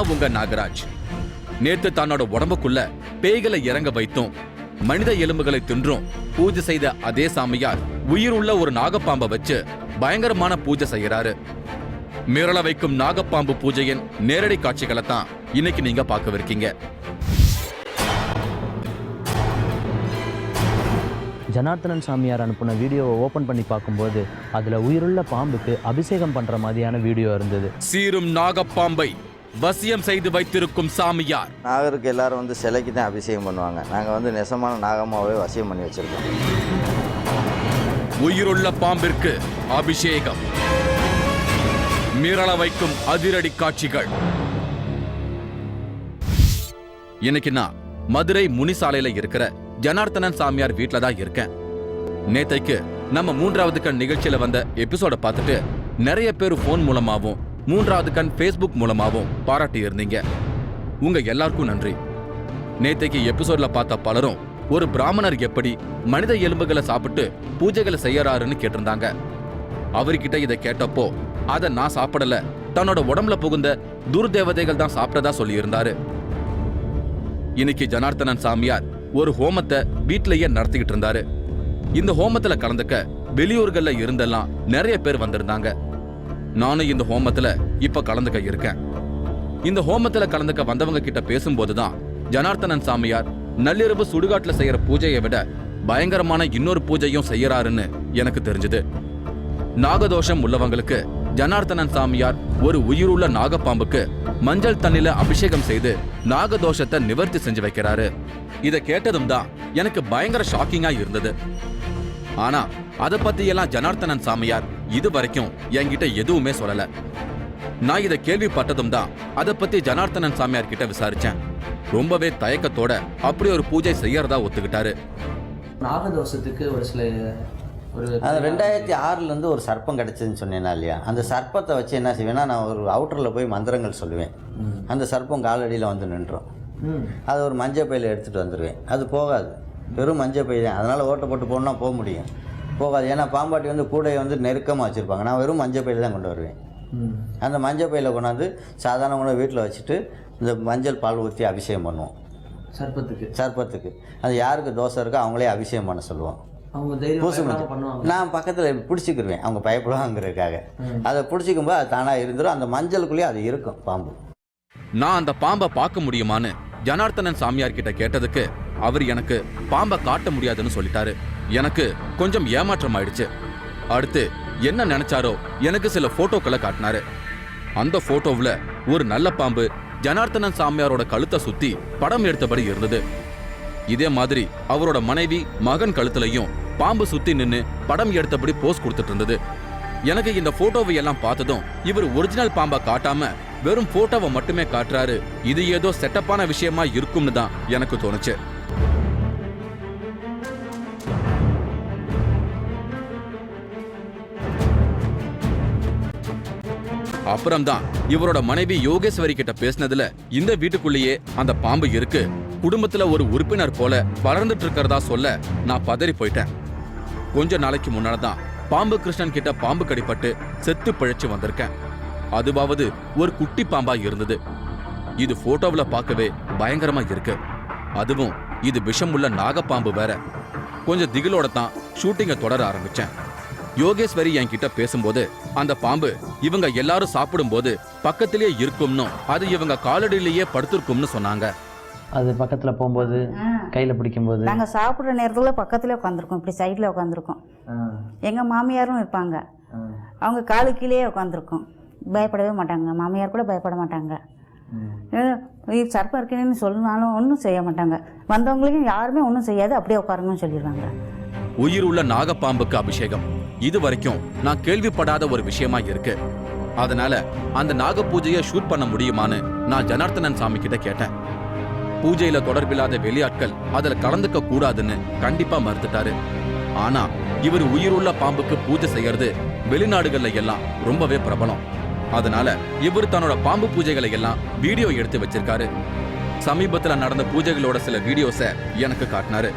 நான் உங்க நாகராஜ். நேத்து தன்னோட உடம்புக்குள்ள பேய்களை இறங்க வைத்தும் மனித எலும்புகளை தின்றும் பூஜை செய்த அதே சாமியார் உயிருள்ள ஒரு நாகப்பாம்பை வச்சு பயங்கரமான பூஜை செய்யறாரு. மிரள வைக்கும் நாகப்பாம்பு பூஜையின் நேரடி காட்சிகளை தான் இன்னைக்கு நீங்க பார்க்கவிருக்கீங்க. ஜனார்த்தனன் சாமியார் அனுப்பின வீடியோவை ஓபன் பண்ணி பார்க்கும்போது அதுல உயிருள்ள பாம்புக்கு அபிஷேகம் பண்ற மாதிரியான வீடியோ இருந்தது. சீரும் நாகப்பாம்பை வசியம் செய்து வைத்திருக்கும் சாமியார். நாகருக்கு எல்லாரும் வந்து சிலைக்கு தான் அபிஷேகம் பண்ணுவாங்க. நாங்கள் நெசமான நாகமாவே வசியம் பண்ணி வச்சிருக்கோம். உயிருள்ள பாம்பிற்கு அபிஷேகம், மிரள வைக்கும் அதிரடி காட்சிகள். இன்னைக்கு நான் மதுரை முனிசாலையில இருக்கிற ஜனார்த்தனன் சாமியார் வீட்டுல தான் இருக்கேன். நேத்தைக்கு நம்ம 3வது கண் நிகழ்ச்சியில வந்த எபிசோட பார்த்துட்டு நிறைய பேர் போன் மூலமாவும் 3வது கண் Facebook மூலமாவும் பாராட்டி இருந்தீங்க. உங்க எல்லாருக்கும் நன்றி. நேத்தைக்கு எபிசோட்ல பார்த்த பலரும் ஒரு பிராமணர் எப்படி மனித எலும்புகளை சாப்பிட்டு பூஜைகளை செய்யறாருன்னு கேட்டிருந்தாங்க. அவர்கிட்ட இதை கேட்டப்போ அதை நான் சாப்பிடல, தன்னோட உடம்புல புகுந்த துர்தேவதைகள் தான் சாப்பிட்டதா சொல்லியிருந்தாரு. இன்னைக்கு ஜனார்த்தனன் சாமியார் ஒரு ஹோமத்தை வீட்டிலேயே நடத்திக்கிட்டு இருந்தாரு. இந்த ஹோமத்துல கலந்துக்க வெளியூர்கள்ல இருந்தெல்லாம் நிறைய பேர் வந்திருந்தாங்க. நானும் இந்த ஹோமத்துல இப்ப கலந்துக்க இருக்கேன். இந்த ஹோமத்துல கலந்துக்க வந்தவங்க கிட்ட பேசும்போதுதான் ஜனார்த்தனன் சாமியார் நள்ளிரவு சுடுகாட்டுல செய்யற பூஜையை விட பயங்கரமான இன்னொரு பூஜையும் செய்யறாருன்னு எனக்கு தெரிஞ்சது. நாகதோஷம் உள்ளவங்களுக்கு ஜனார்த்தனன் சாமியார் ஒரு உயிருள்ள நாகப்பாம்புக்கு மஞ்சள் தண்ணில அபிஷேகம் செய்து நாகதோஷத்தை நிவர்த்தி செஞ்சு வைக்கிறாரு. இதை கேட்டதும் தான் எனக்கு பயங்கர ஷாக்கிங்கா இருந்தது. ஆனா அதை பத்தி எல்லாம் ஜனார்த்தனன் சாமியார் இது வரைக்கும் என்கிட்ட எதுவுமே சொல்லல. நான் இதை கேள்விப்பட்டதும் தான் அதை பத்தி ஜனார்த்தனன் சாமியார் கிட்ட விசாரிச்சேன். ரொம்பவே தயக்கத்தோட அப்படி ஒரு பூஜை செய்யறதா ஒத்துக்கிட்டாரு. நாகதோஷத்துக்கு ஒரு சில அது 2006 ஒரு சர்ப்பம் கிடைச்சதுன்னு சொன்னேன்னா இல்லையா, அந்த சர்ப்பத்தை வச்சு என்ன செய்வேன்னா, நான் ஒரு அவுட்டரில் போய் மந்திரங்கள் சொல்லுவேன். அந்த சர்ப்பம் காலடியில் வந்து நின்றோம். அதை ஒரு மஞ்சள் பையில் எடுத்துகிட்டு வந்துடுவேன். அது போகாது, வெறும் மஞ்சள் பை தான். அதனால் ஓட்டை போட்டு போனால் போக முடியும், போகாது. ஏன்னா பாம்பாட்டி கூடையை நெருக்கமாக வச்சுருப்பாங்க. நான் வெறும் மஞ்சள் பையில் தான் கொண்டு வருவேன். அந்த மஞ்சள் பையில் கொண்டாந்து சாதாரண உணவு வீட்டில் வச்சுட்டு இந்த மஞ்சள் பால் ஊற்றி அபிஷேகம் பண்ணுவோம் சர்ப்பத்துக்கு. அது யாருக்கு தோசை இருக்கோ அவங்களே அபிஷேகம் பண்ண சொல்லுவோம். நான் பக்கத்தில் பிடிச்சிக்கிருவேன், அவங்க பயப்படுவாங்கிறதுக்காக. அதை பிடிச்சிக்கும்போது அது தானாக இருந்துடும். அந்த மஞ்சளுக்குள்ளேயே அது இருக்கும் பாம்பு. நான் அந்த பாம்பை பார்க்க முடியுமான்னு ஜனார்த்தனன் சாமியார் கிட்ட கேட்டதுக்கு அவர் எனக்கு பாம்பை காட்ட முடியாதுன்னு சொல்லிட்டாரு. எனக்கு கொஞ்சம் ஏமாற்றம் ஆயிடுச்சு. அடுத்து என்ன நினைச்சாரோ எனக்கு சில போட்டோக்களை காட்டினாரு. அந்த போட்டோவில் ஒரு நல்ல பாம்பு ஜனார்த்தனன் சாமியாரோட கழுத்தை சுத்தி படம் எடுத்தபடி இருந்தது. இதே மாதிரி அவரோட மனைவி மகன் கழுத்துலையும் பாம்பு சுத்தி நின்னு படம் எடுத்தபடி போஸ் கொடுத்துட்டு இருந்தது. எனக்கு இந்த போட்டோவை எல்லாம் பார்த்ததும் இவர் ஒரிஜினல் பாம்பை காட்டாம வெறும் போட்டோவை மட்டுமே காட்டுறாரு, இது ஏதோ செட்டப்பான விஷயமா இருக்கும்னு தான் எனக்கு தோணுச்சு. அப்புறம்தான் இவரோட மனைவி யோகேஸ்வரி கிட்ட பேசினதுல இந்த வீட்டுக்குள்ளேயே அந்த பாம்பு இருக்கு, குடும்பத்துல ஒரு உறுப்பினர் போல வளர்ந்துட்டு இருக்கிறதா சொல்ல நான் பதறி போயிட்டேன். கொஞ்ச நாளைக்கு முன்னால்தான் பாம்பு கிருஷ்ணன் கிட்ட பாம்பு கடிப்பட்டு செத்து பிழைச்சு வந்திருக்கேன். அதுவாவது ஒரு குட்டி பாம்பா இருந்தது. இது போட்டோவுல பார்க்கவே பயங்கரமா இருக்கு. அதுவும் இது விஷமுள்ள நாகப்பாம்பு வேற. கொஞ்சம் திகிலோட தான் ஷூட்டிங்கை தொடர ஆரம்பிச்சேன். யோகேஸ்வரி என்கிட்ட பேசும்போது அந்த பாம்பு இவங்க எல்லாரும் சாப்பிடும் போது பக்கத்திலேயே இருக்கும்னு, அது இவங்க காலடியிலேயே படுத்திருக்கும்னு சொன்னாங்க. அது பக்கத்தில் போகும்போது கையில் பிடிக்கும்போது நாங்கள் சாப்பிட்ற நேரத்தில் பக்கத்துலேயே உட்காந்துருக்கோம், இப்படி சைடில் உட்காந்துருக்கோம். எங்கள் மாமியாரும் இருப்பாங்க, அவங்க காலு கீழே உட்காந்துருக்கோம். பயப்படவே மாட்டாங்க, மாமியார் கூட பயப்பட மாட்டாங்க. சர்ப்பம் இருக்குன்னு சொன்னாலும் ஒன்றும் செய்ய மாட்டாங்க. வந்தவங்களுக்கும் யாருமே ஒன்றும் செய்யாது, அப்படியே உட்காருங்கன்னு சொல்லிடுவாங்க. உயிர் உள்ள நாகப்பாம்புக்கு அபிஷேகம் இது வரைக்கும் நான் கேள்விப்படாத ஒரு விஷயமா இருக்கு. அதனால அந்த நாக பூஜையை ஷூட் பண்ண முடியுமான்னு நான் ஜனார்த்தனன் சாமி கிட்ட கேட்டேன். பூஜையில தொடர்பில்லாத வெளியாட்கள் அதுல கலந்துக்க கூடாதுன்னு கண்டிப்பா மறுத்துட்டாரு. ஆனா இவர் உயிருள்ள பாம்புக்கு பூஜை செய்யறது வெளிநாடுகள்ல எல்லாம் ரொம்பவே பிரபலம். அதனால இவர் தன்னோட பாம்பு பூஜைகளை எல்லாம் வீடியோ எடுத்து வச்சிருக்காரு. சமீபத்துல நடந்த பூஜைகளோட சில வீடியோஸை எனக்கு காட்டினாரு.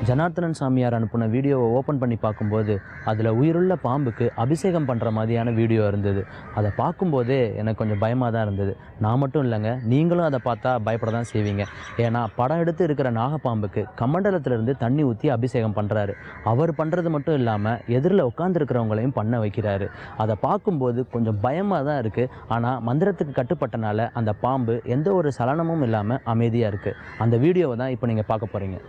ஜனார்த்தனன் சாமியார் அனுப்பின வீடியோவை ஓப்பன் பண்ணி பார்க்கும்போது அதில் உயிருள்ள பாம்புக்கு அபிஷேகம் பண்ணுற மாதிரியான வீடியோ இருந்தது. அதை பார்க்கும்போதே எனக்கு கொஞ்சம் பயமாக தான் இருந்தது. நான் மட்டும் இல்லைங்க, நீங்களும் அதை பார்த்தா பயப்பட தான் செய்வீங்க. ஏன்னா படம் எடுத்து இருக்கிற நாகப்பாம்புக்கு கமண்டலத்திலிருந்து தண்ணி ஊற்றி அபிஷேகம் பண்ணுறாரு. அவர் பண்ணுறது மட்டும் இல்லாமல் எதிரில் உட்காந்துருக்கிறவங்களையும் பண்ண வைக்கிறாரு. அதை பார்க்கும்போது கொஞ்சம் பயமாக தான் இருக்குது. ஆனால் மந்திரத்துக்கு கட்டுப்பட்டனால அந்த பாம்பு எந்த ஒரு சலனமும் இல்லாமல் அமைதியாக இருக்குது. அந்த வீடியோவை தான் இப்போ நீங்கள் பார்க்க போகிறீங்க.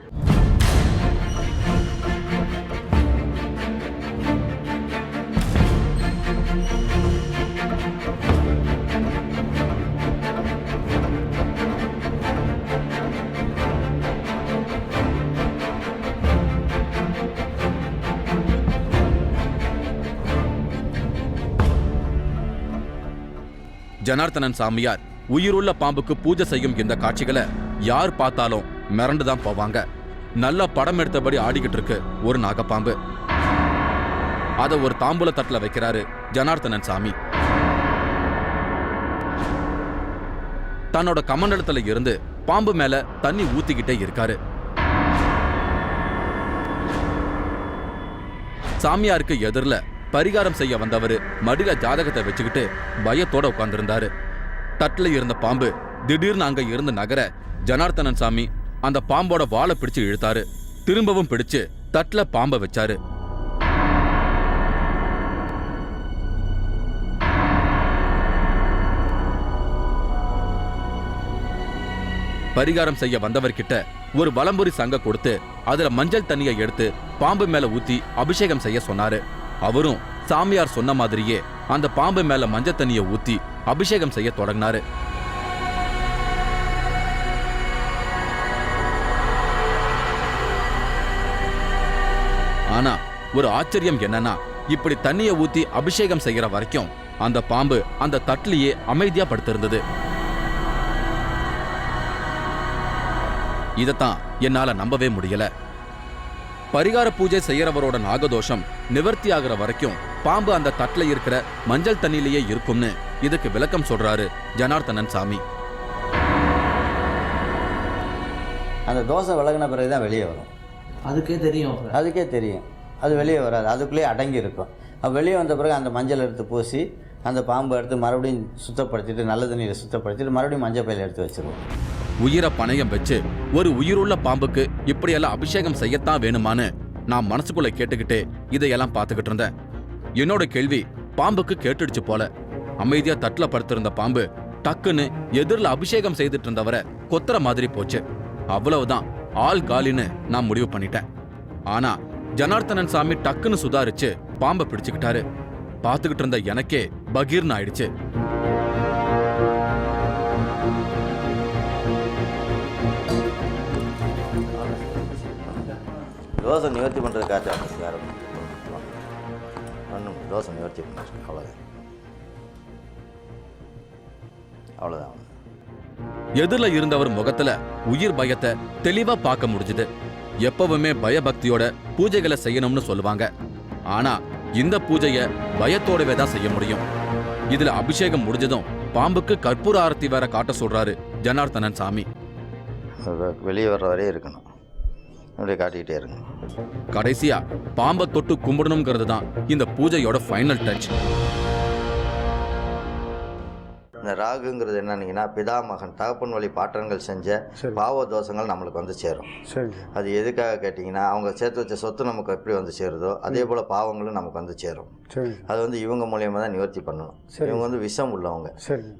ஜனார்த்தனன் சாமியார் உயிருள்ள பாம்புக்கு பூஜை செய்யும் இந்த காட்சிகளை யார் பார்த்தாலும் மிரண்டுதான் போவாங்க. நல்லா படம் எடுத்தபடி ஆடிக்கிட்டு இருக்கு ஒரு நாகப்பாம்பு. அதை ஒரு தாம்பூல தட்டுல வைக்கிறாரு ஜனார்த்தனன் சாமி. தன்னோட கமண்டலத்துல இருந்து பாம்பு மேல தண்ணி ஊத்திக்கிட்டே இருக்காரு. சாமியாருக்கு எதிரில பரிகாரம் செய்ய வந்தவரு மடியில ஜாதகத்தை வச்சுக்கிட்டு பயத்தோட உட்கார்ந்திருந்தாரு. தட்டுல இருந்த பாம்பு திடீர்னு அங்க இருந்து நகர ஜனார்த்தனன் சாமி அந்த பாம்போட வாலை பிடிச்சு இழுத்தாரு. திரும்பவும் பிடிச்சு தட்டுல பாம்பை வச்சாரு. பரிகாரம் செய்ய வந்தவர்கிட்ட ஒரு வலம்புரி சங்க கொடுத்து அதுல மஞ்சள் தண்ணியை எடுத்து பாம்பு மேல ஊத்தி அபிஷேகம் செய்ய சொன்னாரு. அவரும் சாமியார் சொன்ன மாதிரியே அந்த பாம்பு மேல மஞ்சள் தண்ணியை ஊத்தி அபிஷேகம் செய்ய தொடங்கினாரு. ஆனா ஒரு ஆச்சரியம் என்னன்னா, இப்படி தண்ணியை ஊத்தி அபிஷேகம் செய்யற வரைக்கும் அந்த பாம்பு அந்த தட்டிலேயே அமைதியா படுத்திருந்தது. இதத்தான் என்னால நம்பவே முடியல. பரிகார பூஜை செய்யறவரோட நாகதோஷம் நிவர்த்தி ஆகிற வரைக்கும் பாம்பு அந்த தட்டுல இருக்கிற மஞ்சள் தண்ணியிலேயே இருக்கும்னு இதுக்கு விளக்கம் சொல்றாரு ஜனார்த்தனன் சாமி. அந்த தோசை விலகின பிறகுதான் வெளியே வரும். அதுக்கே தெரியும். அது வெளியே வராது, அதுக்குள்ளேயே அடங்கி இருக்கும். அது வெளியே வந்த பிறகு அந்த மஞ்சள் எடுத்து பூசி அந்த பாம்பு எடுத்து மறுபடியும் சுத்தப்படுத்திட்டு நல்ல தண்ணியில் சுத்தப்படுத்திட்டு மறுபடியும் மஞ்சள் பையில எடுத்து வச்சிருவோம். உயிரை பணயம் வச்சு ஒரு உயிருள்ள பாம்புக்கு இப்படியெல்லாம் அபிஷேகம் செய்யத்தான் வேணுமான்னு நான் மனசுக்குள்ள கேட்டுக்கிட்டே இதையெல்லாம் பார்த்துக்கிட்டு இருந்தேன். என்னோட கேள்வி பாம்புக்கு கேட்டுடுச்சு போல. அமைதியா தட்டுல படுத்திருந்த பாம்பு டக்குன்னு எதிரில் அபிஷேகம் செய்துட்டு இருந்தவரை கொத்துற மாதிரி போச்சு. அவ்வளவுதான், ஆள் காலின்னு நான் முடிவு பண்ணிட்டேன். ஆனா ஜனார்த்தனன் சாமி டக்குன்னு சுதாரிச்சு பாம்பை பிடிச்சுக்கிட்டாரு. பார்த்துக்கிட்டு இருந்த எனக்கே பகீர்னு ஆயிடுச்சு. தோசை நிவர்த்தி பண்ணுறதுக்காக வேறு ஒன்றும் தோசை நிவர்த்தி பண்ணுறது அவ்வளோதான். எதிரில் இருந்தவர் முகத்துல உயிர் பயத்தை தெளிவா பார்க்க முடிஞ்சுது. எப்பவுமே பயபக்தியோட பூஜைகளை செய்யணும்னு சொல்லுவாங்க. ஆனா இந்த பூஜைய பயத்தோடவே தான் செய்ய முடியும். இதுல அபிஷேகம் முடிஞ்சதும் பாம்புக்கு கற்பூர ஆரத்தி வேற காட்ட சொல்றாரு ஜனார்த்தனன் சாமி. வெளியே வர்ற வரையே இருக்கணும், அப்படியே காட்டிக்கிட்டே இருக்கு. கடைசியா பாம்பை தொட்டு கும்பிடணுங்கிறது தான் இந்த பூஜையோட ஃபைனல் டச். இந்த ராகுங்கிறது என்னன்னீங்கன்னா பிதாமகன் தகப்பன் வழி பாட்டன்கள் செஞ்ச பாவ தோஷங்கள் நம்மளுக்கு வந்து சேரும். அது எதுக்காக கேட்டிங்கன்னா அவங்க சேர்த்து வச்ச சொத்து நமக்கு எப்படி வந்து சேருதோ அதே போல் பாவங்களும் நமக்கு வந்து சேரும். அது வந்து இவங்க மூலியமாக தான் நிவர்த்தி பண்ணணும். இவங்க வந்து விஷம் உள்ளவங்க.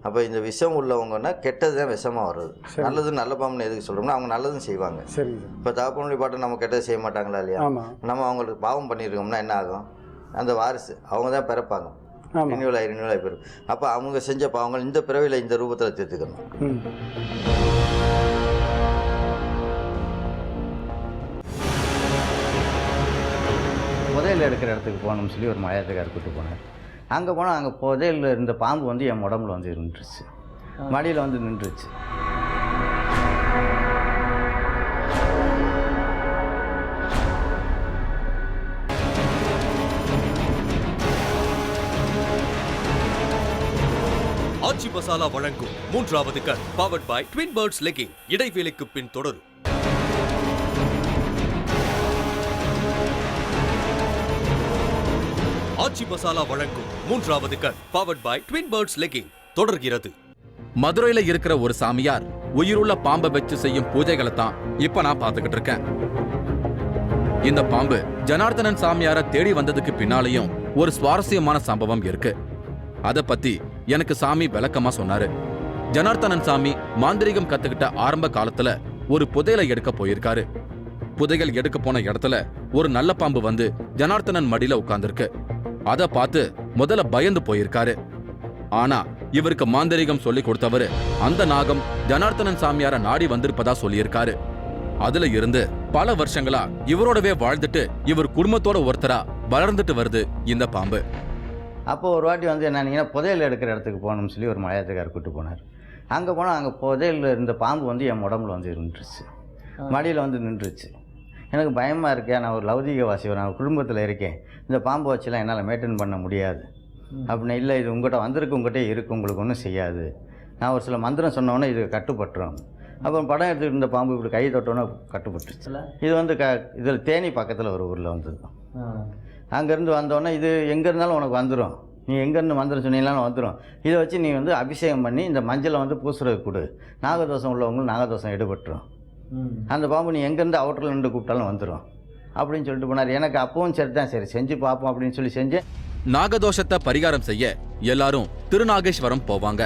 அப்போ இந்த விஷம் உள்ளவங்கன்னா கெட்டது தான் விஷமாக வருது. நல்லது நல்ல பாம்புன்னு எதுக்கு சொல்கிறோம்னா அவங்க நல்லதும் செய்வாங்க. இப்போ தகப்பன் வழி பாட்டன் நம்ம கெட்டது செய்ய மாட்டாங்களா இல்லையா? நம்ம அவங்களுக்கு பாவம் பண்ணியிருக்கோம்னா என்ன ஆகும்? அந்த வாரிசு அவங்க தான் பிறப்பாங்க. ரினியூவல் ஆகி போயிடும். அப்போ அவங்க செஞ்ச பாவங்கள் இந்த பிறவியில் இந்த ரூபத்தில் தீர்த்துக்கணும். புதையல் எடுக்கிற இடத்துக்கு போகணும்னு சொல்லி ஒரு மலையாளத்துக்கார் கூப்பிட்டு போனார். அங்கே போனால் அங்கே புதையல் இருந்த பாம்பு வந்து என் உடம்புல வந்து நின்றுச்சு, மடியில் வந்து நின்றுச்சு. ஆச்சி மசாலா வழங்கும் மூன்றாவது கண் powered by Twin Birds legging. இடைவேளைக்கு பின் தொடரும். ஆச்சி மசாலா வழங்கும் 3வது கண் powered by Twin Birds legging தொடர்கிறது. மதுரையில இருக்கிற ஒரு சாமியார் உயிருள்ள பாம்பை வச்சு செய்யும் பூஜைகளை தான் இப்ப நான் பாத்துக்கிட்டு இருக்கேன். இந்த பாம்பு ஜனார்த்தனன் சாமியார தேடி வந்ததுக்கு பின்னாலேயும் ஒரு சுவாரஸ்யமான சம்பவம் இருக்கு. அத பத்தி எனக்கு சாமி விளக்கமா சொன்னாரு. ஜனார்த்தனன் சாமி மாந்திரிகம் கத்துக்கிட்ட ஆரம்ப காலத்துல ஒரு புதையலை எடுக்க போயிருக்காரு. புதையல் எடுக்க போன இடத்துல ஒரு நல்ல பாம்பு வந்து ஜனார்த்தனன் மடியில உட்கார்ந்துருக்கு. அத பார்த்து முதல்ல பயந்து போயிருக்காரு. ஆனா இவருக்கு மாந்திரிகம் சொல்லி கொடுத்தவரு அந்த நாகம் ஜனார்த்தனன் சாமியார நாடி வந்திருப்பதா சொல்லியிருக்காரு. அதுல இருந்து பல வருஷங்களா இவரோடவே வாழ்ந்துட்டு இவர் குடும்பத்தோட ஒருத்தரா வளர்ந்துட்டு வருது இந்த பாம்பு. அப்போ ஒரு வாட்டி வந்து என்னன்னா புதையல் எடுக்கிற இடத்துக்கு போகணும்னு சொல்லி ஒரு மலையாளத்துக்காரர் கூப்பிட்டு போனார். அங்கே போனால் அங்கே புதையல் இருந்த பாம்பு வந்து என் உடம்புல வந்து இருந்துருச்சு, மடியில் வந்து நின்றுச்சு. எனக்கு பயமாக இருக்கேன், நான் ஒரு லௌதிகவாசி, நான் குடும்பத்தில் இருக்கேன், இந்த பாம்பை வச்சுலாம் என்னால் மெயின்டைன் பண்ண முடியாது அப்படின்னு. இல்லை, இது உங்கள்கிட்ட வந்திருக்கு, உங்கள்கிட்ட இருக்குது, உங்களுக்கு ஒன்றும் செய்யாது, நான் ஒரு சில மந்திரம் சொன்னோன்னே இது கட்டுப்பட்டுரும். அப்புறம் படம் எடுத்துக்கிட்டு இருந்த பாம்பு இப்படி கை தொட்டோன்னே கட்டுப்பட்டுருச்சு. இது வந்து இதில் தேனி பக்கத்தில் ஒரு ஊரில் வந்தது. அங்கேருந்து வந்தோடனே இது எங்கே இருந்தாலும் உனக்கு வந்துடும், நீ எங்கேருந்து மந்திரம் சொன்னீங்களாலும் வந்துடும், இதை வச்சு நீ வந்து அபிஷேகம் பண்ணி இந்த மஞ்சளை வந்து பூசுறதுக்கு கொடு, நாகதோஷம் உள்ளவங்களுக்கு நாகதோஷம் எடுபட்டுரும், அந்த பாம்பு நீ எங்கேருந்து அவுட்டரில் நின்று கூப்பிட்டாலும் வந்துடும் அப்படின்னு சொல்லிட்டு போனார். எனக்கு அப்பவும் சரி தான், சரி செஞ்சு பார்ப்போம் அப்படின்னு சொல்லி செஞ்சேன். நாகதோஷத்தை பரிகாரம் செய்ய எல்லாரும் திருநாகேஸ்வரம் போவாங்க.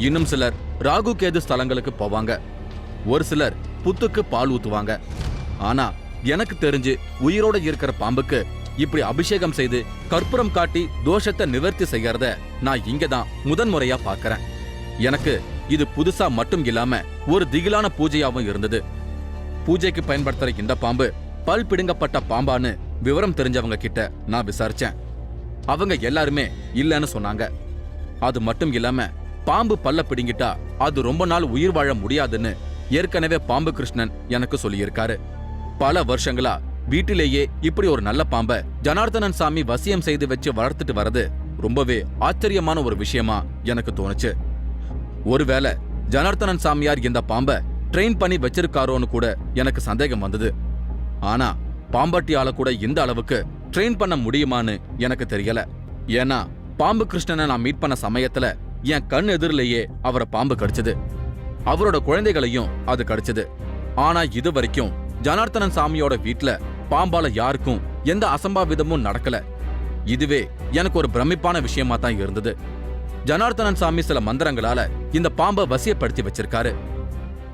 இன்னும் சிலர் ராகு கேது ஸ்தலங்களுக்கு போவாங்க. ஒரு சிலர் புத்துக்கு பால் ஊத்துவாங்க. ஆனா எனக்கு தெரிஞ்சு உயிரோட இருக்கிற பாம்புக்கு இப்படி அபிஷேகம் செய்து கற்பூரம் காட்டி தோஷத்தை நிவர்த்தி செய்யறத நான் இங்கதான் முதன்முறையா பார்க்கறேன். எனக்கு இது புதுசா மட்டும் இல்லாம ஒரு திகிலான பூஜையாவும் இருந்தது. பூஜைக்கு பயன்படுத்துற இந்த பாம்பு பல் பிடுங்கப்பட்ட பாம்பான்னு விவரம் தெரிஞ்சவங்க கிட்ட நான் விசாரிச்சேன். அவங்க எல்லாருமே இல்லைன்னு சொன்னாங்க. அது மட்டும் இல்லாம பாம்பு பல்ல பிடுங்கிட்டா அது ரொம்ப நாள் உயிர் வாழ முடியாதுன்னு ஏற்கனவே பாம்பு கிருஷ்ணன் எனக்கு சொல்லியிருக்காரு. பல வருஷங்களா வீட்டிலேயே இப்படி ஒரு நல்ல பாம்பை ஜனார்த்தனன் சாமி வசியம் செய்து வச்சு வளர்த்துட்டு வரது ரொம்பவே ஆச்சரியமான ஒரு விஷயமா எனக்கு தோணுச்சு. ஒருவேளை ஜனார்த்தனன் சாமியார் இந்த பாம்பை ட்ரெயின் பண்ணி வச்சிருக்காரோன்னு கூட எனக்கு சந்தேகம் வந்தது. ஆனா பாம்பட்டியால கூட இந்த அளவுக்கு ட்ரெயின் பண்ண முடியுமான்னு எனக்கு தெரியல. ஏன்னா பாம்பு கிருஷ்ணனை நான் மீட் பண்ண சமயத்துல என் கண் எதிரிலேயே அவரை பாம்பு கடிச்சது, அவரோட குழந்தைகளையும் அது கடிச்சது. ஆனா இது வரைக்கும் ஜனார்த்தனன் சாமியோட வீட்டுல பாம்பால யாருக்கும் எந்த அசம்பாவிதமும் நடக்கல. இதுவே எனக்கு ஒரு பிரமிப்பான விஷயமா தான் இருந்தது. ஜனார்த்தனன் சாமி சில மந்திரங்களால இந்த பாம்பை வசியப்படுத்தி வச்சிருக்காரு.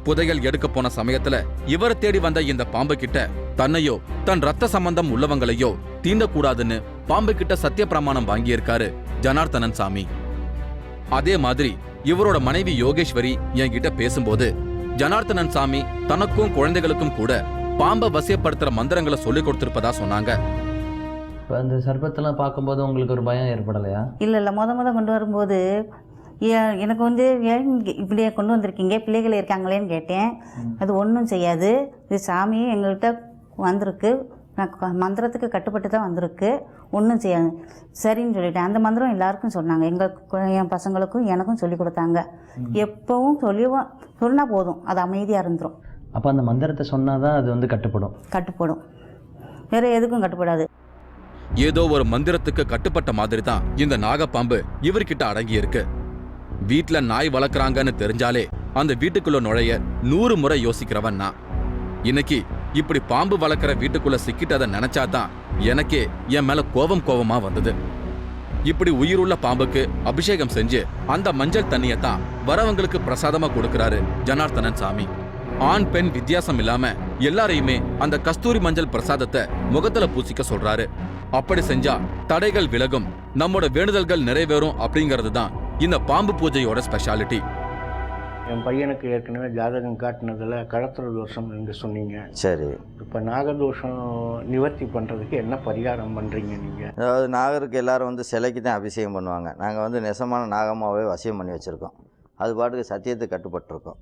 புதையல் எடுக்க போன சமயத்துல இவரை தேடி வந்த இந்த பாம்பு கிட்ட தன்னையோ தன் ரத்த சம்பந்தம் உள்ளவங்களையோ தீண்டக்கூடாதுன்னு பாம்பு கிட்ட சத்திய பிரமாணம் வாங்கியிருக்காரு ஜனார்த்தனன் சாமி. அதே மாதிரி இவரோட மனைவி யோகேஸ்வரி என்கிட்ட பேசும்போது ஜனார்த்தனன் சாமி தனக்கும் குழந்தைகளுக்கும் கூட பாம்பை வசியப்படுத்துற மந்திரங்களை சொல்லி கொடுத்திருப்பதா சொன்னாங்க. இப்போ அந்த சர்ப்பத்தெல்லாம் பார்க்கும்போது உங்களுக்கு ஒரு பயம் ஏற்படலையா? இல்லை, முத கொண்டு வரும்போது எனக்கு வந்து ஏன் இப்படியே கொண்டு வந்திருக்கீங்க, பிள்ளைகள் இருக்காங்களேன்னு கேட்டேன். அது ஒன்றும் செய்யாது, இது சாமியே எங்கள்கிட்ட வந்திருக்கு, மந்திரத்துக்கு கட்டுப்பட்டு தான் வந்திருக்கு, ஒன்றும் செய்யாது, சரின்னு சொல்லிட்டேன். அந்த மந்திரம் எல்லாருக்கும் சொன்னாங்க, என் பசங்களுக்கும் எனக்கும் சொல்லி கொடுத்தாங்க. எப்பவும் சொன்னால் போதும், அது அமைதியாக இருந்துடும். அப்போ அந்த மந்திரத்தை சொன்னாதான் அது வந்து கட்டுப்படும், வேற எதுக்கும் கட்டுப்படாது. ஏதோ ஒரு மந்திரத்துக்கு கட்டுப்பட்ட மாதிரி தான் இந்த நாகப்பாம்பு இவர்கிட்ட அடங்கி இருக்கு. வீட்டுல நாய் வளர்க்குறாங்கன்னு தெரிஞ்சாலே அந்த வீட்டுக்குள்ள நுழைய 100 முறை யோசிக்கிறவன் நான். இன்னைக்கு இப்படி பாம்பு வளர்க்குற வீட்டுக்குள்ள சிக்கிட்டதை நினைச்சாதான் எனக்கே என் மேல கோவமா வந்தது. இப்படி உயிருள்ள பாம்புக்கு அபிஷேகம் செஞ்சு அந்த மஞ்சள் தண்ணியை தான் வரவங்களுக்கு பிரசாதமா கொடுக்கிறாரு ஜனார்த்தனன் சாமி. ஆண் பெண் வித்தியாசம் இல்லாம எல்லாரையுமே அந்த கஸ்தூரி மஞ்சள் பிரசாதத்தை முகத்துல பூசிக்க சொல்றாரு. அப்படி செஞ்சா தடைகள் விலகும், நம்மோட வேண்டுதல்கள் நிறைவேறும் அப்படிங்கிறது தான் இந்த பாம்பு பூஜையோட ஸ்பெஷாலிட்டி. என் பையனுக்கு ஏற்கனவே ஜாதகம் காட்டினதில் கடத்துற தோஷம் என்று சொன்னீங்க. சரி, இப்போ நாகதோஷம் நிவர்த்தி பண்ணுறதுக்கு என்ன பரிகாரம் பண்ணுறீங்க நீங்கள்? அதாவது நாகருக்கு எல்லாரும் வந்து சிலைக்கு தான் அபிஷேகம் பண்ணுவாங்க. நாங்கள் வந்து நெசமான நாகமாகவே வசியம் பண்ணி வச்சுருக்கோம். அது பாட்டுக்கு சத்தியத்துக்கு கட்டுப்பட்டுருக்கோம்.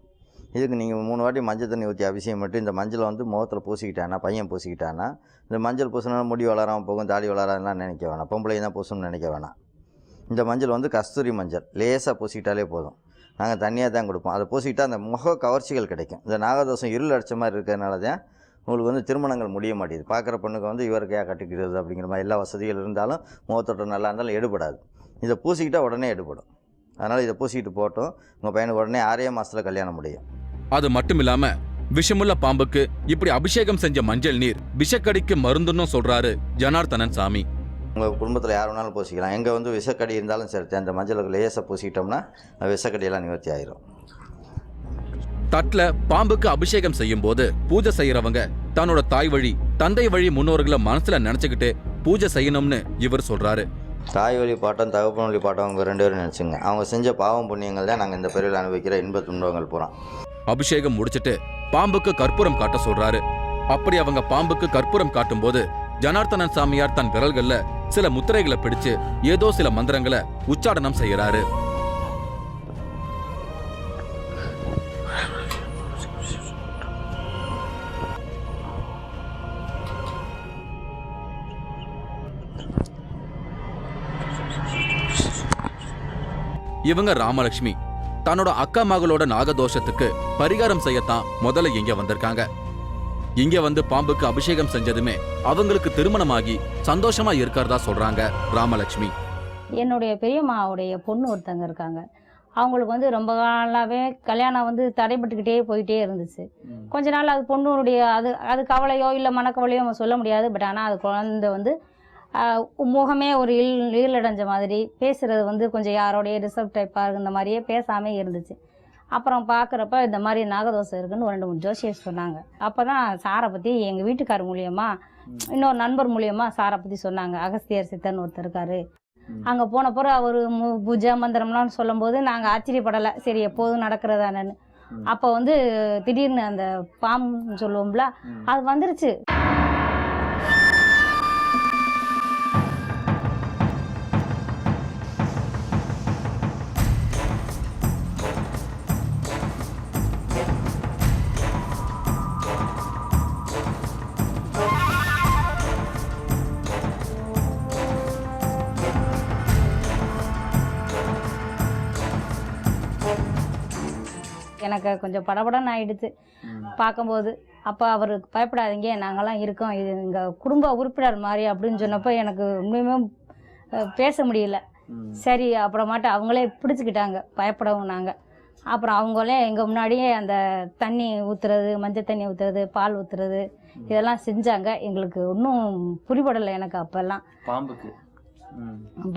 இதுக்கு நீங்கள் 3 வாட்டி மஞ்சள் தண்ணி ஊற்றி அபிஷேகம் பண்ணிட்டு இந்த மஞ்சளை வந்து முகத்தில் பூசிக்கிட்டானா, பையன் பூசிக்கிட்டானா, இந்த மஞ்சள் பூசினா முடி வளராமல் போகும், தாடி வளராதுலாம் நினைக்க வேணாம், பொம்பளையும் தான் பூசணும்னு நினைக்க வேணாம். இந்த மஞ்சள் வந்து கஸ்தூரி மஞ்சள், லேசாக பூசிக்கிட்டாலே போதும். நாங்கள் தண்ணியாக தான் கொடுப்போம். அதை பூசிக்கிட்டால் அந்த முக கவர்ச்சிகள் கிடைக்கும். இந்த நாகதோஷம் இருள் அடித்த மாதிரி இருக்கிறதுனால தான் உங்களுக்கு வந்து திருமணங்கள் முடிய மாட்டேங்குது. பார்க்குற பொண்ணுக்கு வந்து இவருக்கையாக கட்டிக்கிறது அப்படிங்கிற மாதிரி எல்லா வசதிகள் இருந்தாலும் முகத்தோட்டம் நல்லா இருந்தாலும் எடுபடாது. இதை பூசிக்கிட்டால் உடனே எடுபடும். அதனால் இதை பூசிக்கிட்டு போட்டோம், உங்கள் பையனுக்கு உடனே 6 மாதத்தில் கல்யாணம் முடியும். அது மட்டும் இல்லாம விஷமுள்ள பாம்புக்கு இப்படி அபிஷேகம் செஞ்ச மஞ்சள் நீர் விஷக்கடிக்கு மருந்துன்னு சொல்றாரு ஜனார்த்தனன் சாமி. உங்கள் குடும்பத்தில் யார் வேணாலும் பூசிக்கலாம். எங்கே வந்து விஷக்கடி இருந்தாலும் சரி, அந்த மஞ்சளுக்கு லேசாக பூசிக்கிட்டோம்னா விஷக்கடியெல்லாம் நிவர்த்தி ஆயிரும். தட்டுல பாம்புக்கு அபிஷேகம் செய்யும் போது பூஜை செய்யறவங்க தன்னோட தாய் வழி தந்தை வழி முன்னோர்களை மனசுல நினைச்சுக்கிட்டு பூஜை செய்யணும்னு இவர் சொல்றாரு. தாய் வழி பாட்டம் தகப்பன் வழி பாட்டம் அவங்க 2 பேரும் நினச்சிங்க. அவங்க செஞ்ச பாவம் புண்ணியங்கள் தான் நாங்கள் இந்த பிறவியில் அனுபவிக்கிற இன்ப துன்பங்கள் போகிறோம். அபிஷேகம் முடிச்சிட்டு பாம்புக்கு கற்பூரம் காட்ட சொல்றாரு. அப்படி அவங்க பாம்புக்கு கற்பூரம் காட்டும் போது ஜனார்த்தனன் சாமியார் தன் விரல்கள்ல சில முத்திரைகளை பிடிச்சு ஏதோ சில மந்திரங்களை உச்சாடனம் செய்யறாரு. இவங்க ராமலட்சுமி தன்னோட அக்கா மகளோட நாகதோஷத்துக்கு பரிகாரம் செய்யத்தான் முதல்ல இங்க வந்திருக்காங்க. இங்க வந்து பாம்புக்கு அபிஷேகம் செஞ்சதுமே அவங்களுக்கு திருமணமாகி சந்தோஷமா இருக்கிறதா சொல்றாங்க ராமலட்சுமி. என்னுடைய பெரியம்மாவுடைய பொண்ணு ஒருத்தங்க இருக்காங்க. அவங்களுக்கு வந்து ரொம்ப நாளாகவே கல்யாணம் வந்து தடைபட்டுக்கிட்டே போயிட்டே இருந்துச்சு. கொஞ்ச நாள் அது பொண்ணுடைய அது கவலையோ இல்லை மனக்கவலையோ நம்ம சொல்ல முடியாது. பட் ஆனால் அது குழந்தை வந்து முகமே ஒரு ஈழடைஞ்ச மாதிரி, பேசுகிறது வந்து கொஞ்சம் யாரோடைய ரிசர்வ் டைப்பாக இந்த மாதிரியே பேசாமல் இருந்துச்சு. அப்புறம் பார்க்குறப்ப இந்த மாதிரி நாகதோஷம் இருக்குன்னு 2-3 ஜோசியர் சொன்னாங்க. அப்போ தான் சாரை பற்றி எங்கள் வீட்டுக்கார் மூலியமாக இன்னொரு நண்பர் மூலியமாக சாரை பற்றி சொன்னாங்க. அகஸ்தியர் சித்தர்னு ஒருத்தர் இருக்காரு. அங்கே போன பிறகு அவர் பூஜை மந்திரம்லாம் சொல்லும்போது நாங்கள் ஆச்சரியப்படலை, சரி எப்போதும் நடக்கிறதானு. அப்போ வந்து திடீர்னு அந்த பாம்புன்னு சொல்லுவோம்ல, அது வந்துருச்சு. எனக்கு கொஞ்சம் படபடன்னு ஆயிடுச்சு பார்க்கும்போது. அப்போ அவர் பயப்படாதீங்க, நாங்கள்லாம் இருக்கோம், இது எங்கள் குடும்ப உறுப்பினர் மாதிரி அப்படின்னு சொன்னப்போ எனக்கு உண்மையுமே பேச முடியல. சரி, அப்புறமாட்டு அவங்களே பிடிச்சிக்கிட்டாங்க, பயப்படவும் நாங்கள். அப்புறம் அவங்களே எங்கள் முன்னாடியே அந்த தண்ணி ஊற்றுறது, மஞ்சள் தண்ணி ஊற்றுறது, பால் ஊற்றுறது இதெல்லாம் செஞ்சாங்க. எங்களுக்கு ஒன்றும் புரிபடலை. எனக்கு அப்போல்லாம் பாம்புக்கு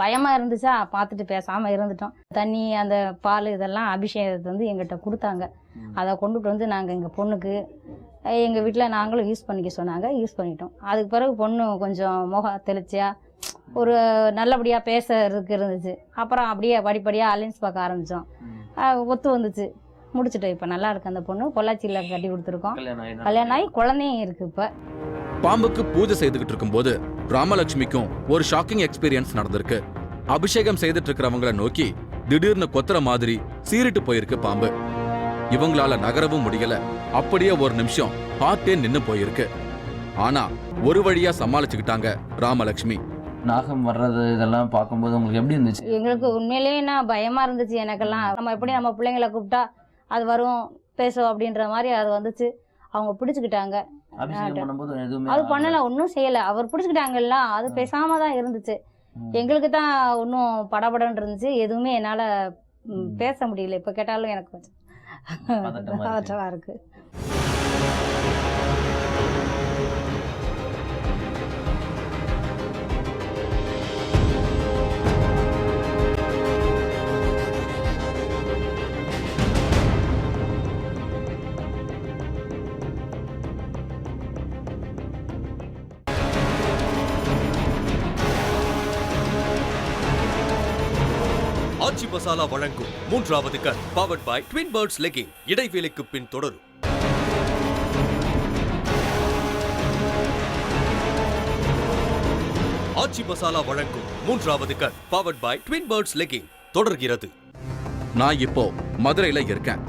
பயமாக இருந்துச்சா, பார்த்துட்டு பேசாமல் இருந்துட்டோம். தண்ணி அந்த பால் இதெல்லாம் அபிஷேகத்தை வந்து எங்கிட்ட கொடுத்தாங்க. அதை கொண்டுட்டு வந்து நாங்கள் எங்கள் பொண்ணுக்கு எங்கள் வீட்டில் நாங்களும் யூஸ் பண்ணிக்க சொன்னாங்க. யூஸ் பண்ணிட்டோம். அதுக்கு பிறகு பொண்ணு கொஞ்சம் முகம் தெளிச்சியாக ஒரு நல்லபடியாக பேசுறதுக்கு இருந்துச்சு. அப்புறம் அப்படியே படிப்படியாக அலைன்ஸ் பார்க்க ஆரம்பித்தோம். ஒத்து வந்துச்சு, முடிச்சுட்டோம். இப்போ நல்லா இருக்கு அந்த பொண்ணு. பொள்ளாச்சியில் கட்டி கொடுத்துருக்கோம். கல்யாணம் ஆகி குழந்தையும் இருக்குது. இப்போ பாம்புக்கு பூஜை செய்துகிட்டு இருக்கும்போது ராமலட்சுமிக்கும் ஒரு ஷாக்கிங் எக்ஸ்பீரியன்ஸ் நடந்திருக்கு. அபிஷேகம் செய்துட்டு இருக்கிறவங்கள நோக்கி திடீர்னு கொத்துற மாதிரி சீறிட்டு போயிருக்கு பாம்பு. இவங்களால நகரவும் முடியல. அப்படியே ஒரு நிமிஷம் ஹார்ட்டே நின்னு போயிருக்கு. ஆனா ஒரு வழியா சமாளிச்சுக்கிட்டாங்க ராமலட்சுமி. நாகம் வர்றது இதெல்லாம் பார்க்கும்போது உங்களுக்கு எப்படி இருந்துச்சு? எங்களுக்கு உண்மையிலேயே நான் பயமாக இருந்துச்சு. எனக்கெல்லாம் நம்ம எப்படி நம்ம பிள்ளைங்களை கூப்பிட்டா அது வரும் பேசும் அப்படின்ற மாதிரி அது வந்துச்சு. அவங்க பிடிச்சிக்கிட்டாங்க. அது பண்ணல, ஒன்றும் செய்யலை. அவர் பிடிச்சிக்கிட்டாங்கல்ல, அது பேசாம தான் இருந்துச்சு. எங்களுக்கு தான் ஒன்றும் படபடன்னு இருந்துச்சு. எதுவுமே என்னால் பேச முடியல. இப்போ கேட்டாலும் எனக்கு கொஞ்சம் பதட்டமாக இருக்கு. ஆச்சி மசாலா வழங்கும் 3வது கண் powered by Twin Birds legging. இடைவேளைக்கு பின் தொடரும். ஆச்சி மசாலா வழங்கும் 3வது கண் powered by Twin Birds legging தொடர்கிறது. நான் இப்போ மதுரையில இருக்கேன்.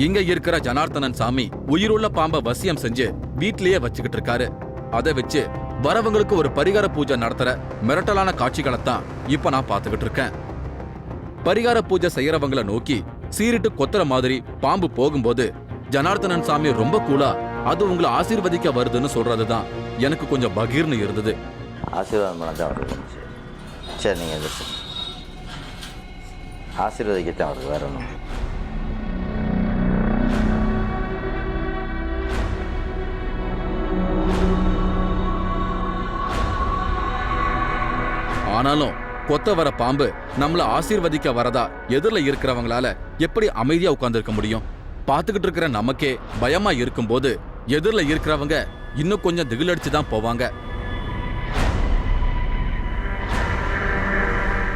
இங்க இருக்கிற ஜனார்த்தனன் சாமி உயிருள்ள பாம்பை வசியம் செஞ்சு வீட்லயே வச்சுக்கிட்டு இருக்காரு. அதை வச்சு வரவங்களுக்கு ஒரு பரிகார பூஜை நடத்துற மிரட்டலான காட்சிகளைத்தான் இப்ப நான் பார்த்துக்கிட்டு இருக்கேன். பரிகார பூஜை செய்யறவங்களை நோக்கி சீரிட்டு கொத்துற மாதிரி பாம்பு போகும்போது ஜனார்த்தனன் சாமி ரொம்ப கூலா அது உங்களை ஆசீர்வதிக்க வருதுன்னு சொல்றதுதான் எனக்கு கொஞ்சம் பகீர்னு இருந்தது. ஆசீர்வாதம் பண்ண தான் வருது. சரி, நீங்கள் எதிர்த்து ஆசீர்வதிக்கத்தான் வருது, வேற ஒன்றும். ஆனாலும் கொத்த வர பாம்பு நம்மள ஆசீர்வதிக்க வரதா எதிரில் இருக்கிறவங்களால எப்படி அமைதியா உட்கார்ந்துருக்க முடியும்? பார்த்துக்கிட்டு இருக்கிற நமக்கே பயமா இருக்கும்போது எதிரில் இருக்கிறவங்க இன்னும் கொஞ்சம் திகிலடிச்சு தான் போவாங்க.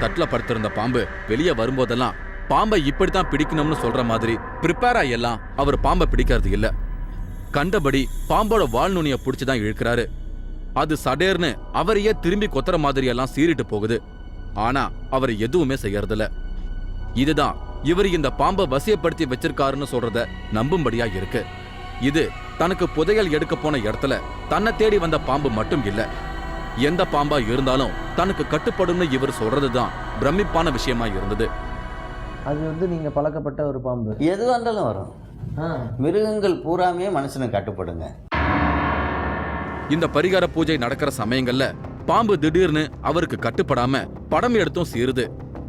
தட்டில் படுத்திருந்த பாம்பு வெளியே வரும்போதெல்லாம் பாம்பை இப்படித்தான் பிடிக்கணும்னு சொல்ற மாதிரி ப்ரிப்பேரா எல்லாம் அவர் பாம்பை பிடிக்கிறது இல்ல. கண்டபடி பாம்போட வால் நுனியை பிடிச்சுதான் இழுக்கிறாரு. அது சடேர்னு அவரையே திரும்பி கொத்துற மாதிரி எல்லாம் சீறிட்டு போகுது. ஆனா அவர் எதுவுமே செய்யறதில்ல. இதுதான் இவர் இந்த பாம்பை வசியப்படுத்தி வச்சிருக்காருன்னு சொல்றத நம்பும்படியா இருக்கு. இது தனக்கு புதையல் எடுக்க போன இடத்துல தன்னை தேடி வந்த பாம்பு மட்டும் இல்ல, எந்த பாம்பா இருந்தாலும் தனக்கு கட்டுப்படும்னு இவர் சொல்றதுதான் பிரமிப்பான விஷயமா இருந்தது. அது வந்து நீங்கள் பழக்கப்பட்ட ஒரு பாம்பு. எதுவாக இருந்தாலும் வரும். மிருகங்கள் பூராமே மனுஷனுக்கு கட்டுப்படுங்க. இந்த பரிகார பூஜை நடக்கிற சமயங்கள்ல பாம்பு திடீர்னு அவருக்கு கட்டுப்படாம படம் எடுத்தும் சீருது.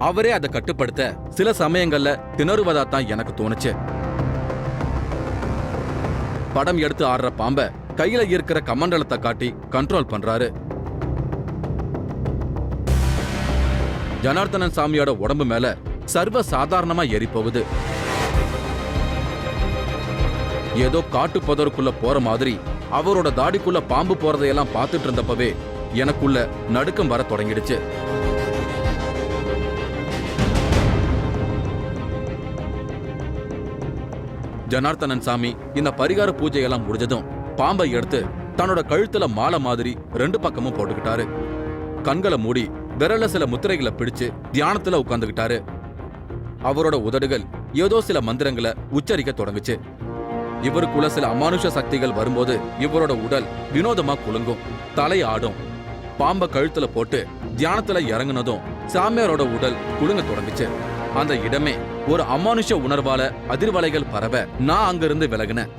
அவரே அதை கட்டுப்படுத்த சில சமயங்கள்ல திணறுவதா தான் எனக்கு தோணுச்சு. படம் எடுத்து ஆடுற பாம்பை கையில இருக்கிற கமண்டலத்தை காட்டி கண்ட்ரோல் பண்றாரு. ஜனார்த்தனன் சாமியோட உடம்பு மேல சர்வ சாதாரணமா ஏறி போகுது. ஏதோ காட்டு புதருக்குள்ள போற மாதிரி அவரோட தாடிக்குள்ள பாம்பு போறதையெல்லாம் பார்த்துட்டு இருந்தப்பவே எனக்குள்ள நடுக்கம் வர தொடங்கிடுச்சு. ஜனார்த்தனன் சாமி இந்த பரிகார பூஜையெல்லாம் முடிஞ்சதும் பாம்பை எடுத்து தன்னோட கழுத்துல மாலை மாதிரி 2 பக்கமும் போட்டுக்கிட்டாரு. கண்களை மூடி விரல சில முத்திரைகளை பிடிச்சு தியானத்துல உட்கார்ந்துகிட்டாரு. அவரோட உதடுகள் ஏதோ சில மந்திரங்களை உச்சரிக்க தொடங்குச்சு. இவருக்குள்ள சில அமானுஷ சக்திகள் வரும்போது இவரோட உடல் வினோதமா குலுங்கும், தலை ஆடும். பாம்பை கழுத்துல போட்டு தியானத்துல இறங்குனதும் சாமியாரோட உடல் குலுங்க தொடங்குச்சு. அந்த இடமே ஒரு அமானுஷ உணர்வால அதிர்வலைகள் பரவ நான் அங்கிருந்து விலகினேன்.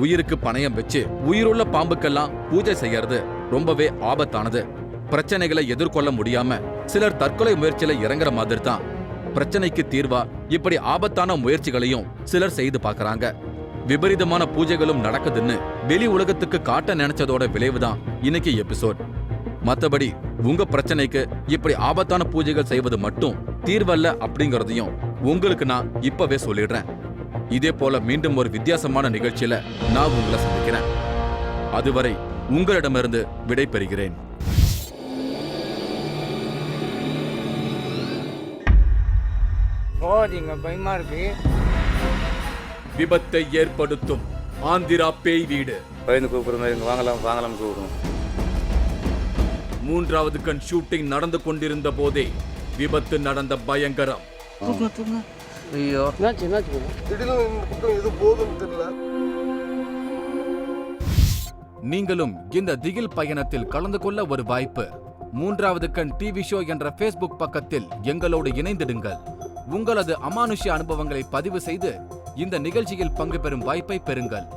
உயிருக்கு பணயம் வச்சு உயிருள்ள பாம்புக்கெல்லாம் பூஜை செய்யறது ரொம்பவே ஆபத்தானது. பிரச்சனைகளை எதிர்கொள்ள முடியாம சிலர் தற்கொலை முயற்சியில இறங்குற மாதிரி தான். பிரச்சனைக்கு தீர்வா இப்படி ஆபத்தான முயற்சிகளையும் சிலர் செய்து பார்க்கறாங்க. விபரீதமான பூஜைகளும் நடக்குதுன்னு வெளி உலகத்துக்கு காட்ட நினைச்சதோட விளைவுதான் இன்னைக்கு எபிசோட். மத்தபடி உங்க பிரச்சனைக்கு இப்படி ஆபத்தான பூஜைகள் செய்வது மட்டும் தீர்வல்ல அப்படிங்கறதையும் உங்களுக்கு நான் இப்பவே சொல்லிடுறேன். இதே போல மீண்டும் ஒரு வித்தியாசமான நிகழ்ச்சியில நான் உங்களை சந்திக்கிறேன். அதுவரை உங்களிடமிருந்து விடை பெறுகிறேன். பயமா இருக்கு. விபத்தை ஏற்படுத்தும் ஆந்திரா பேய் வீடு. பயந்து கூப்பிடுங்க, வாங்கலாம் வாங்கலாம் கூப்பிடுங்க. 3வது கண் ஷூட்டிங் நடந்து கொண்டிருந்த போதே விபத்து நடந்த பயங்கரம். ஐயோ, நீங்களும் இந்த திகில் பயணத்தில் கலந்து கொள்ள ஒரு வாய்ப்பு. 3வது கண் டிவி ஷோ என்ற Facebook பக்கத்தில் எங்களோடு இணைந்திடுங்கள். உங்களது அமானுஷ்ய அனுபவங்களை பதிவு செய்து இந்த நிகழ்ச்சியில் பங்கு பெறும் வாய்ப்பை பெறுங்கள்.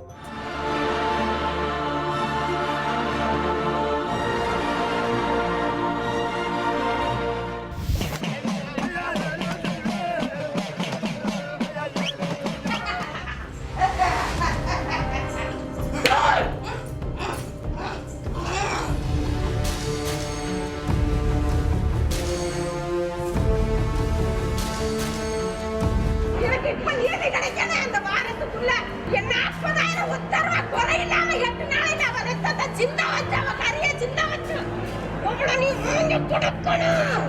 இப்ப நீதி கிடைக்கணும். அந்த வாரத்துக்குள்ள என்ன 40,000 உத்தரவா குறையில்லாம 8 நாளைக்கு அவ ரத்தத்தை சின்ன வச்சு அவ கறியை சின்ன வச்சு உங்களை நீ கொடுக்கணும்.